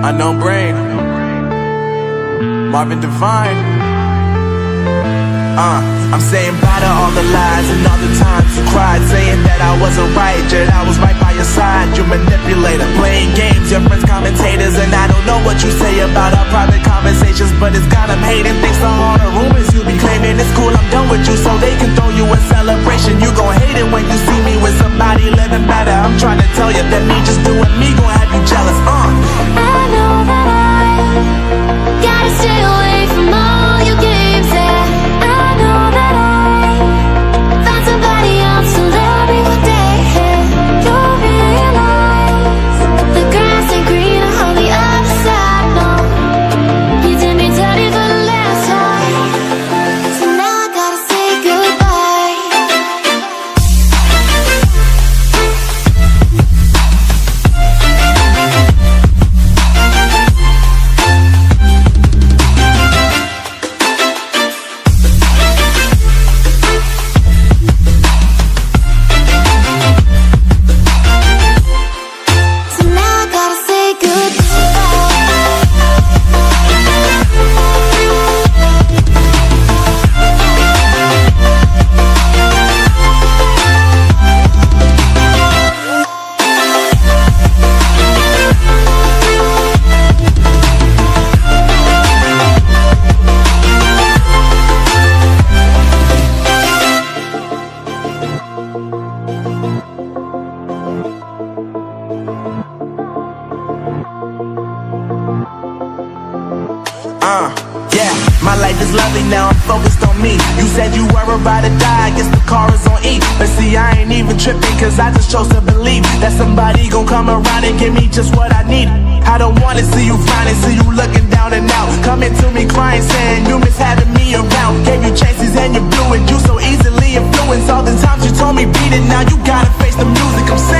Unknown Brain, Marvin Divine. I'm saying bye to all the lies and all the times you cried, saying that I wasn't right, yet I was right by your side. You manipulator, playing games, your friends commentators, and I don't know what you say about our private conversations, but it's got them hating. Thanks to all the rumors you be claiming. It's cool, I'm done with you, so they can throw you a celebration. You gon' hate it when you see me with somebody living better. I'm trying to tell you that me just doing me gon' have you jealous. I know that I gotta stay away from all your games. I know that I found somebody else to love me one day. You'll realize the grass ain't greener on the other side. No, you did me dirty for the last time, so now I gotta say goodbye. So now I gotta say Yeah, my life is lovely now, I'm focused on me. You said you were about to die, I guess the car is on E. But see, I ain't even tripping, cause I just chose to believe that somebody gon' come around and give me just what I need. I don't wanna see you frowning, see you looking down and out, coming to me crying, saying you miss having me around. Gave you chances and you blew it, you so easily influenced. All the times you told me beat it, now you gotta face the music. I'm saying